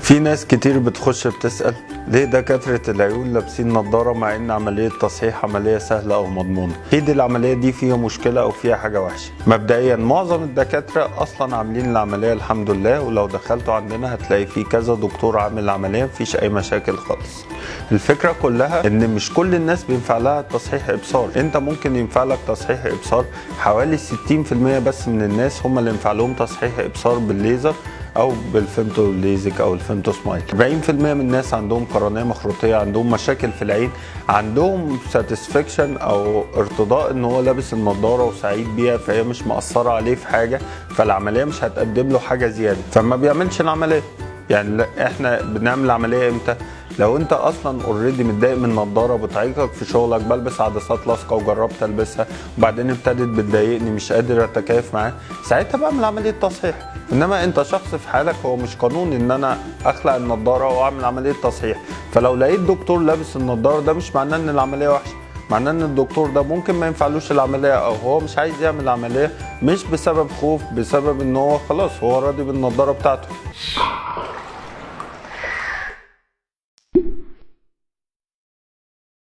في ناس كتير بتخش بتسأل ليه دكاترة العيون لابسين نظارة مع ان عملية تصحيح عملية سهلة او مضمونة. اكيد العملية دي فيها مشكلة او فيها حاجة وحشة. مبدئيا معظم الدكاترة اصلا عاملين العملية الحمد لله، ولو دخلتوا عندنا هتلاقي في كذا دكتور عامل العملية مفيش اي مشاكل خالص. الفكرة كلها ان مش كل الناس بينفع لها تصحيح ابصار. انت ممكن ينفع لك تصحيح ابصار، حوالي 60% بس من الناس هم اللي ينفع لهم تصحيح ابصار بالليزر او بالفيمتو ليزك او الفيمتو سمايل. 40% من الناس عندهم قرنيه مخروطيه، عندهم مشاكل في العين، عندهم ساتسفكشن او ارتضاء ان هو لابس النضاره وسعيد بيها، فهي مش مأثره عليه في حاجه، فالعمليه مش هتقدم له حاجه زياده، فما بيعملش العمليه. يعني احنا بنعمل العمليه امتى؟ لو انت اصلا اوريدي متضايق من النضاره بتعيقك في شغلك، بلبس عدسات لاصقه وجربت البسها وبعدين ابتدت بتضايقني مش قادر اتكيف معاها، ساعتها بعمل عمليه تصحيح. انما انت شخص في حالك، هو مش قانون ان انا اخلع النضاره واعمل عمليه تصحيح. فلو لقيت دكتور لابس النضاره ده مش معناه ان العمليه وحشه، معناه ان الدكتور ده ممكن ما ينفعلوش العمليه او هو مش عايز يعمل العمليه، مش بسبب خوف، بسبب ان هو خلاص هو راضي بالنضاره بتاعته.